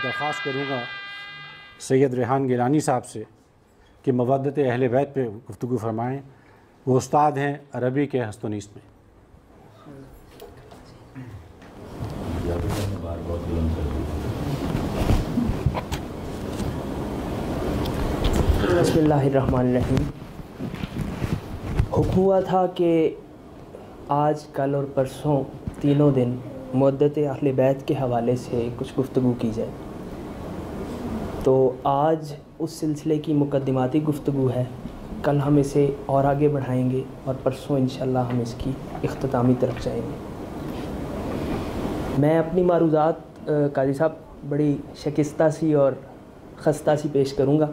درخواست کروں گا سید ریحان گیلانی صاحب سے کہ مودت اہل بیت پہ گفتگو فرمائیں. وہ استاد ہیں عربی کے ہست و نیست میں. بسم اللہ الرحمن الرحیم. حکم ہوا تھا کہ آج کل اور پرسوں تینوں دن مودت اہل بیت کے حوالے سے کچھ گفتگو کی جائے. تو آج اس سلسلے کی مقدماتی گفتگو ہے. کل ہم اسے اور آگے بڑھائیں گے اور پرسوں انشاءاللہ ہم اس کی اختتامی طرف جائیں گے. میں اپنی معروضات قاضی صاحب بڑی شکستہ سی اور خستہ سی پیش کروں گا.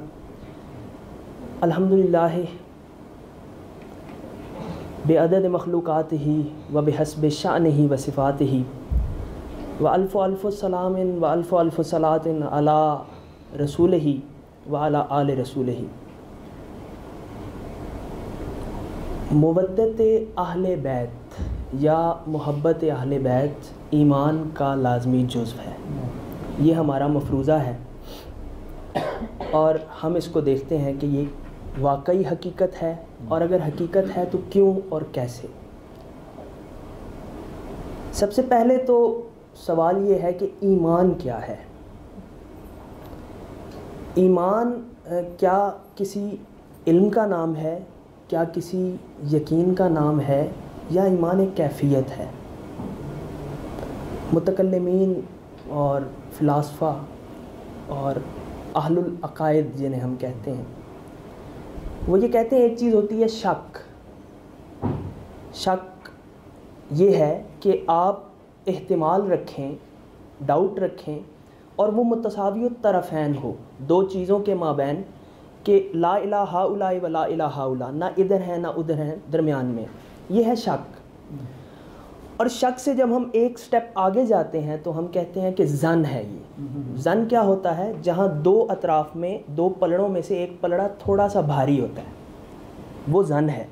الحمدللہ بعدد مخلوقات ہی و بحسب شأن ہی و صفات ہی و الف الف سلام و الف الف صلاۃ علی رسول ہی و علی آل رسول ہی. مودت اہل بیت یا محبت اہل بیت ایمان کا لازمی جزو ہے. یہ ہمارا مفروضہ ہے اور ہم اس کو دیکھتے ہیں کہ یہ واقعی حقیقت ہے، اور اگر حقیقت ہے تو کیوں اور کیسے. سب سے پہلے تو سوال یہ ہے کہ ایمان کیا ہے. ایمان کیا کسی علم کا نام ہے، کیا کسی یقین کا نام ہے، یا ایمان ایک کیفیت ہے. متکلمین اور فلاسفہ اور اہل العقائد جنہیں ہم کہتے ہیں، وہ یہ کہتے ہیں ایک چیز ہوتی ہے شک. شک یہ ہے کہ آپ احتمال رکھیں، ڈاؤٹ رکھیں، اور وہ متساوی الطرفین ہو دو چیزوں کے مابین، کہ لا الہ ہؤلاء و لا الہ ہؤلاء، نہ ادھر ہیں نہ ادھر ہیں، درمیان میں. یہ ہے شک. اور شک سے جب ہم ایک سٹیپ آگے جاتے ہیں تو ہم کہتے ہیں کہ ظن ہے. یہ ظن کیا ہوتا ہے؟ جہاں دو اطراف میں، دو پلڑوں میں سے ایک پلڑا تھوڑا سا بھاری ہوتا ہے، وہ ظن ہے.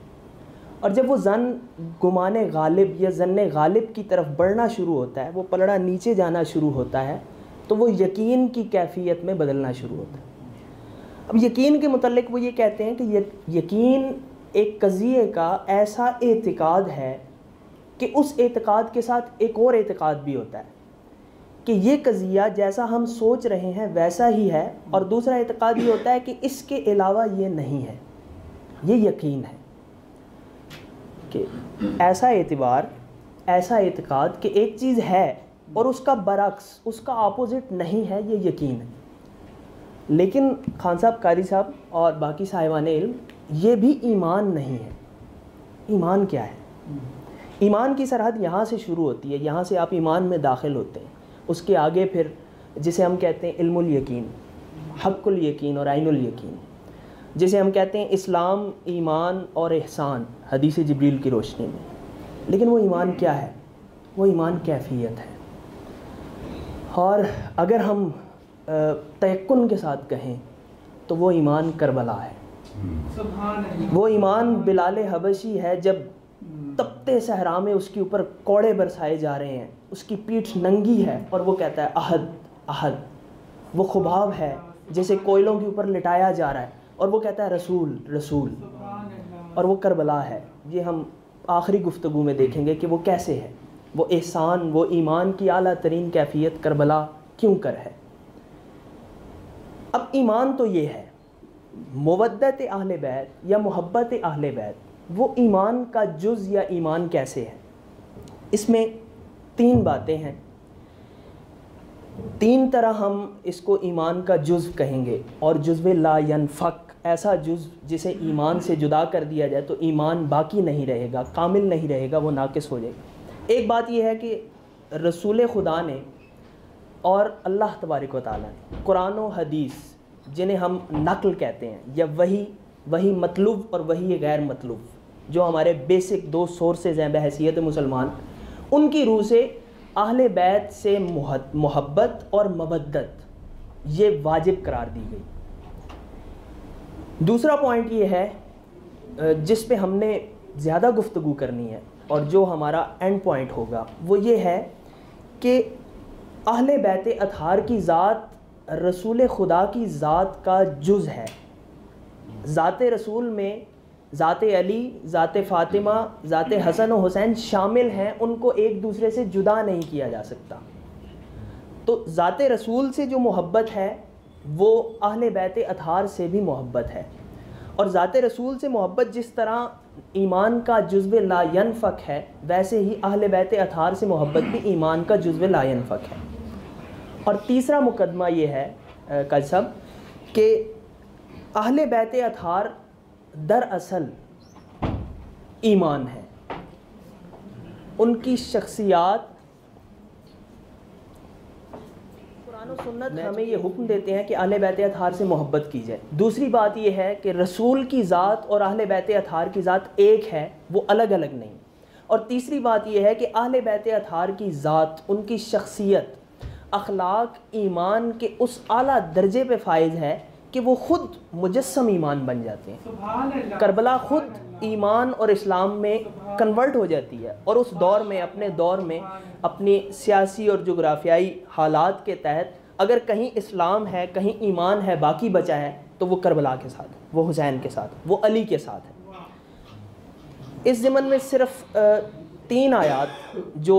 اور جب وہ ظن گمان غالب یا ظن غالب کی طرف بڑھنا شروع ہوتا ہے، وہ پلڑا نیچے جانا شروع ہوتا ہے، تو وہ یقین کی کیفیت میں بدلنا شروع ہوتا ہے. اب یقین کے متعلق وہ یہ کہتے ہیں کہ یقین ایک قضیے کا ایسا اعتقاد ہے کہ اس اعتقاد کے ساتھ ایک اور اعتقاد بھی ہوتا ہے کہ یہ قضیہ جیسا ہم سوچ رہے ہیں ویسا ہی ہے، اور دوسرا اعتقاد یہ ہوتا ہے کہ اس کے علاوہ یہ نہیں ہے. یہ یقین ہے کہ ایسا اعتبار، ایسا اعتقاد کہ ایک چیز ہے اور اس کا برعکس، اس کا اپوزٹ نہیں ہے، یہ یقین ہے. لیکن خان صاحب، قاری صاحب اور باقی صاحبان علم، یہ بھی ایمان نہیں ہے. ایمان کیا ہے؟ ایمان کی سرحد یہاں سے شروع ہوتی ہے، یہاں سے آپ ایمان میں داخل ہوتے ہیں. اس کے آگے پھر جسے ہم کہتے ہیں علم الیقین، حق الیقین اور عین الیقین، جسے ہم کہتے ہیں اسلام، ایمان اور احسان حدیث جبریل کی روشنی میں. لیکن وہ ایمان کیا ہے؟ وہ ایمان کیفیت ہے. اور اگر ہم تیقن کے ساتھ کہیں تو وہ ایمان کربلا ہے. وہ ایمان بلال حبشی ہے جب تپتے صحرا میں اس کے اوپر کوڑے برسائے جا رہے ہیں، اس کی پیٹھ ننگی ہے اور وہ کہتا ہے احد احد. وہ خباب ہے جسے کوئلوں کے اوپر لٹایا جا رہا ہے اور وہ کہتا ہے رسول رسول. اور وہ کربلا ہے. یہ ہم آخری گفتگو میں دیکھیں گے کہ وہ کیسے ہے. وہ احسان، وہ ایمان کی اعلیٰ ترین کیفیت کربلا کیوں کر ہے. اب ایمان تو یہ ہے. مودت اہل بیت یا محبت اہل بیت، وہ ایمان کا جز یا ایمان کیسے ہے؟ اس میں تین باتیں ہیں. تین طرح ہم اس کو ایمان کا جز کہیں گے. اور جزو لا ینفک، ایسا جز جسے ایمان سے جدا کر دیا جائے تو ایمان باقی نہیں رہے گا، کامل نہیں رہے گا، وہ ناقص ہو جائے گا. ایک بات یہ ہے کہ رسول خدا نے اور اللہ تبارک و تعالیٰ نے قرآن و حدیث، جنہیں ہم نقل کہتے ہیں، یا وہی مطلوب اور وہی غیر مطلوب، جو ہمارے بیسک دو سورسز ہیں بحیثیت مسلمان، ان کی روح سے اہل بیت سے محبت اور مودت یہ واجب قرار دی گئی. دوسرا پوائنٹ یہ ہے جس پہ ہم نے زیادہ گفتگو کرنی ہے اور جو ہمارا اینڈ پوائنٹ ہوگا، وہ یہ ہے کہ اہل بیت اطہار کی ذات رسول خدا کی ذات کا جز ہے. ذات رسول میں ذات علی، ذات فاطمہ، ذات حسن و حسین شامل ہیں، ان کو ایک دوسرے سے جدا نہیں کیا جا سکتا. تو ذات رسول سے جو محبت ہے وہ اہل بیت اطہار سے بھی محبت ہے. اور ذات رسول سے محبت جس طرح ایمان کا جزو لا ینفک ہے، ویسے ہی اہل بیت اطہار سے محبت بھی ایمان کا جزو لا ینفک ہے. اور تیسرا مقدمہ یہ ہے کلسب کہ اہل بیت اطہار دراصل ایمان ہے. ان کی شخصیات، قرآن و سنت ہمیں یہ حکم دیتے ہیں کہ اہل بیت اطہار سے محبت کی جائے. دوسری بات یہ ہے کہ رسول کی ذات اور اہل بیت اطہار کی ذات ایک ہے، وہ الگ الگ نہیں. اور تیسری بات یہ ہے کہ اہل بیت اطہار کی ذات، ان کی شخصیت، اخلاق ایمان کے اس اعلیٰ درجے پہ فائز ہے کہ وہ خود مجسم ایمان بن جاتے ہیں. کربلا خود ایمان اور اسلام میں کنورٹ ہو جاتی ہے، اور اس دور میں، اپنے دور میں، اپنی سیاسی اور جغرافیائی حالات کے تحت اگر کہیں اسلام ہے، کہیں ایمان ہے، باقی بچا ہے، تو وہ کربلا کے ساتھ ہے، وہ حسین کے ساتھ، وہ علی کے ساتھ ہے. اس ضمن میں صرف 3 آیات جو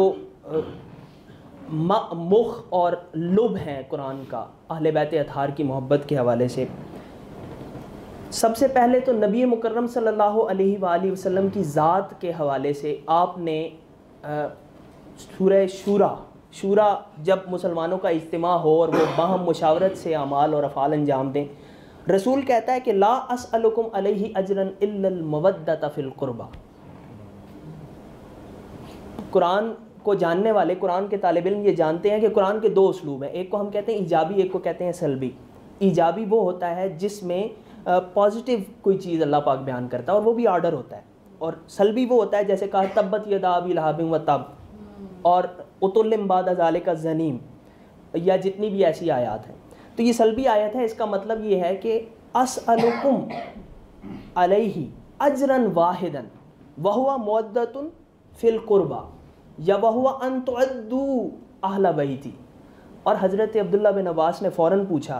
مخ اور لب ہیں قرآن کا اہل بیت اطہار کی محبت کے حوالے سے. سب سے پہلے تو نبی مکرم صلی اللہ علیہ وآلہ وسلم کی ذات کے حوالے سے آپ نے سورہ شورا جب مسلمانوں کا اجتماع ہو اور وہ باہم مشاورت سے اعمال اور افعال انجام دیں، رسول کہتا ہے کہ لا اسألکم علیہ اجرا الا المودۃ فی القربہ. قرآن کو جاننے والے، قرآن کے طالب علم یہ جانتے ہیں کہ قرآن کے 2 اسلوب ہیں. ایک کو ہم کہتے ہیں ایجابی، ایک کو کہتے ہیں سلبی. ایجابی وہ ہوتا ہے جس میں پازیٹیو کوئی چیز اللہ پاک بیان کرتا ہے اور وہ بھی آرڈر ہوتا ہے. اور سلبی وہ ہوتا ہے جیسے کہا تبت یدا ابی لہب وتب اور عتل بعد ذلک الزنیم، یا جتنی بھی ایسی آیات ہیں. تو یہ سلبی آیت ہے. اس کا مطلب یہ ہے کہ اسألکم علیہ اجرا واحدا وہو مودۃ فی القربہ یا وہو ان تعدوا اہل بیتی. اور حضرت عبداللہ بن عباس نے فوراً پوچھا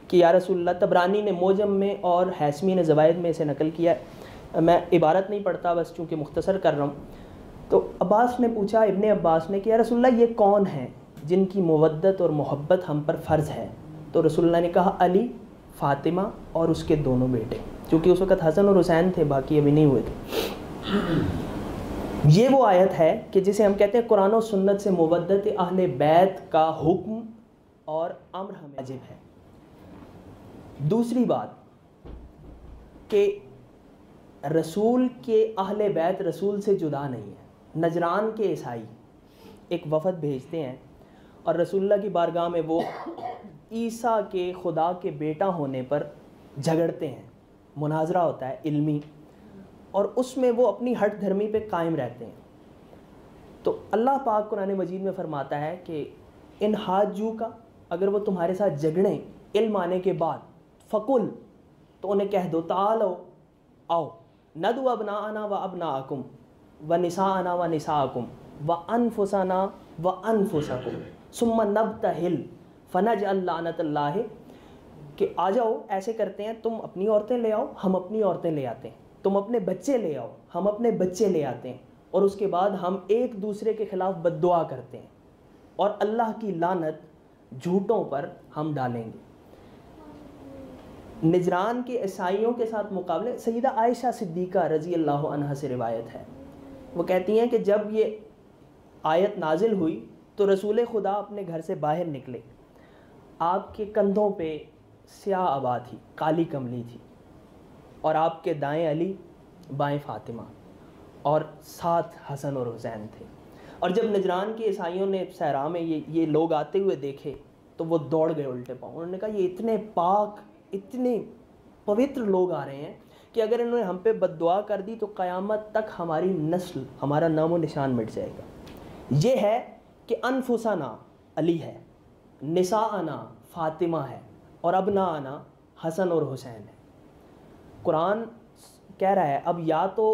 کہ یا رسول اللہ، طبرانی نے موجم میں اور حیثمی نے زوائد میں اسے نقل کیا ہے، میں عبارت نہیں پڑھتا بس چونکہ مختصر کر رہا ہوں. تو عباس نے پوچھا، ابن عباس نے، کہ یا رسول اللہ یہ کون ہیں جن کی مودت اور محبت ہم پر فرض ہے؟ تو رسول اللہ نے کہا علی، فاطمہ اور اس کے دونوں بیٹے، چونکہ اس وقت حسن اور حسین تھے، باقی ابھی نہیں ہوئے تھے. یہ وہ آیت ہے کہ جسے ہم کہتے ہیں قرآن و سنت سے مودت اہل بیت کا حکم اور امر ہمیں واجب ہے. دوسری بات کہ رسول کے اہل بیت رسول سے جدا نہیں ہے. نجران کے عیسائی ایک وفد بھیجتے ہیں اور رسول اللہ کی بارگاہ میں وہ عیسیٰ کے خدا کے بیٹا ہونے پر جھگڑتے ہیں. مناظرہ ہوتا ہے علمی، اور اس میں وہ اپنی ہٹ دھرمی پہ قائم رہتے ہیں. تو اللہ پاک قرآن مجید میں فرماتا ہے کہ ان حاجو کا، اگر وہ تمہارے ساتھ جھگڑیں علم آنے کے بعد، فقل، تو انہیں کہہ دو تعالو، آؤ، ندعو ابناءنا و ابناءکم و نساءنا و نساءکم و انفسنا و انفسکم ثم نبتہل فنجعل لعنت اللہ، کہ آ جاؤ ایسے کرتے ہیں، تم اپنی عورتیں لے آؤ، ہم اپنی عورتیں لے آتے ہیں، تم اپنے بچے لے آؤ، ہم اپنے بچے لے آتے ہیں، اور اس کے بعد ہم ایک دوسرے کے خلاف بد دعا کرتے ہیں، اور اللہ کی لعنت جھوٹوں پر ہم ڈالیں گے. نجران کے عیسائیوں کے ساتھ مقابلے سیدہ عائشہ صدیقہ رضی اللہ عنہا سے روایت ہے. وہ کہتی ہیں کہ جب یہ آیت نازل ہوئی تو رسول خدا اپنے گھر سے باہر نکلے. آپ کے کندھوں پہ سیاہ آبا تھی، کالی کملی تھی، اور آپ کے دائیں علی، بائیں فاطمہ، اور ساتھ حسن اور حسین تھے. اور جب نجران کے عیسائیوں نے صحرا میں یہ لوگ آتے ہوئے دیکھے تو وہ دوڑ گئے الٹے پاؤں. انہوں نے کہا یہ اتنے پاک، اتنے پوتر لوگ آ رہے ہیں کہ اگر انہوں نے ہم پہ بد دعا کر دی تو قیامت تک ہماری نسل، ہمارا نام و نشان مٹ جائے گا. یہ ہے کہ انفسنا علی ہے، نساءنا فاطمہ ہے، اور ابناءنا حسن اور حسین ہے. قرآن کہہ رہا ہے اب یا تو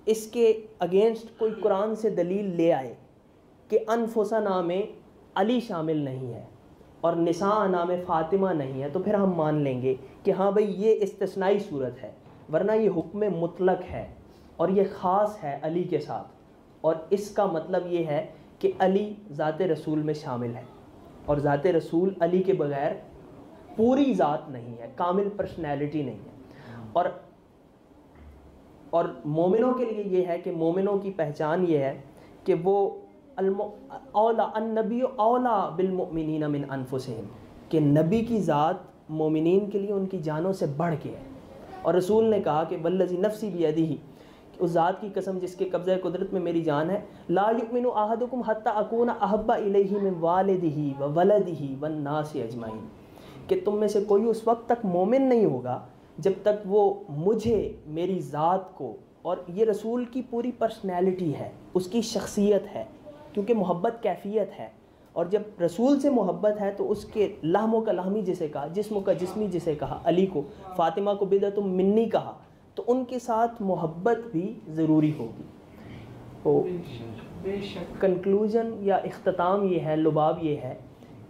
اس کے اگینسٹ کوئی قرآن سے دلیل لے آئے کہ انفسنا میں علی شامل نہیں ہے، اور نساء نام فاطمہ نہیں ہے تو پھر ہم مان لیں گے کہ ہاں بھئی یہ استثنائی صورت ہے، ورنہ یہ حکم مطلق ہے اور یہ خاص ہے علی کے ساتھ، اور اس کا مطلب یہ ہے کہ علی ذات رسول میں شامل ہے، اور ذات رسول علی کے بغیر پوری ذات نہیں ہے، کامل پرسنالٹی نہیں ہے۔ اور مومنوں کے لیے یہ ہے کہ مومنوں کی پہچان یہ ہے کہ وہ النبی اولا بالمؤمنین من انفسہم، کہ نبی کی ذات مومنین کے لیے ان کی جانوں سے بڑھ کے ہے، اور رسول نے کہا کہ والذی نفسی بیدہ، اس ذات کی قسم جس کے قبضہ قدرت میں میری جان ہے، لا یؤمن احدکم حتی اکون احب الیہ من والدہ وولدہ والناس اجمعین، کہ تم میں سے کوئی اس وقت تک مومن نہیں ہوگا جب تک وہ مجھے، میری ذات کو، اور یہ رسول کی پوری پرسنالٹی ہے، اس کی شخصیت ہے، کیونکہ محبت کیفیت ہے، اور جب رسول سے محبت ہے تو اس کے لحم کا لحمی جسے کہا، جسم کا جسمی جسے کہا، علی کو، فاطمہ کو بدعۃ منی کہا، تو ان کے ساتھ محبت بھی ضروری ہوگی۔ تو کنکلوژن یا اختتام یہ ہے، لباب یہ ہے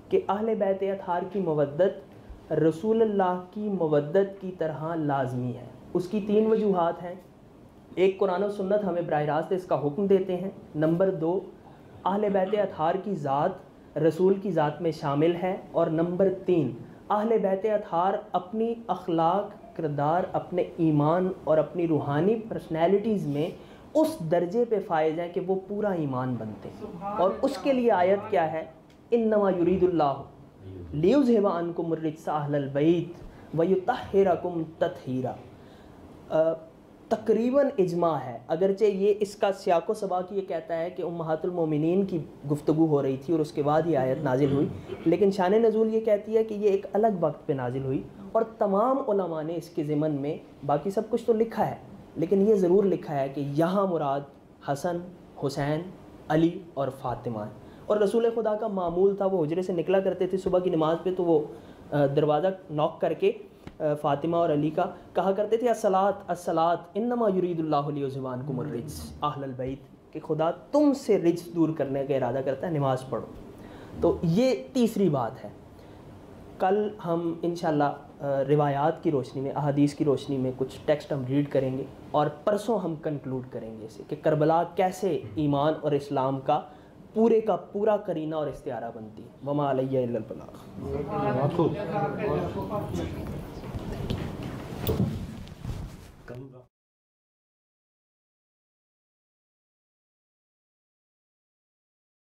کہ اہل بیت اطہار کی مودت رسول اللہ کی مودت کی طرح لازمی ہے۔ اس کی 3 وجوہات ہیں۔ ایک، قرآن و سنت ہمیں براہ راست اس کا حکم دیتے ہیں۔ نمبر 2، اہل بیت اطہار کی ذات رسول کی ذات میں شامل ہے۔ اور نمبر 3، اہل بیت اطہار اپنی اخلاق، کردار، اپنے ایمان اور اپنی روحانی پرسنالٹیز میں اس درجے پہ فائز ہیں کہ وہ پورا ایمان بنتے ہیں، اور اس کے لیے آیت کیا ہے؟ انما یرید اللہ لیذھب عنکم الرجس اہل البیت ویطہرکم تطہیرا۔ تقریباً اجماع ہے، اگرچہ یہ اس کا سیاق و سباق یہ کہتا ہے کہ امہات المومنین کی گفتگو ہو رہی تھی اور اس کے بعد یہ آیت نازل ہوئی، لیکن شان نزول یہ کہتی ہے کہ یہ ایک الگ وقت پہ نازل ہوئی، اور تمام علماء نے اس کے ضمن میں باقی سب کچھ تو لکھا ہے، لیکن یہ ضرور لکھا ہے کہ یہاں مراد حسن، حسین، علی اور فاطمہ ہے۔ اور رسول خدا کا معمول تھا، وہ حجرے سے نکلا کرتے تھے صبح کی نماز پہ، تو وہ دروازہ نوک کر کے فاطمہ اور علی کا کہا کرتے تھے الصلاۃ الصلاۃ انما یرید اللہ لیذھب عنکم الرجس اہل البیت، کہ خدا تم سے رجس دور کرنے کا ارادہ کرتا ہے، نماز پڑھو۔ تو یہ تیسری بات ہے۔ کل ہم انشاءاللہ روایات کی روشنی میں، احادیث کی روشنی میں کچھ ٹیکسٹ ہم ریڈ کریں گے، اور پرسوں ہم کنکلوڈ کریں گے اسے کہ کربلا کیسے ایمان اور اسلام کا پورے کا پورا قرینہ اور استعارہ بنتی ہے۔ وما علیہ الا البلاغ۔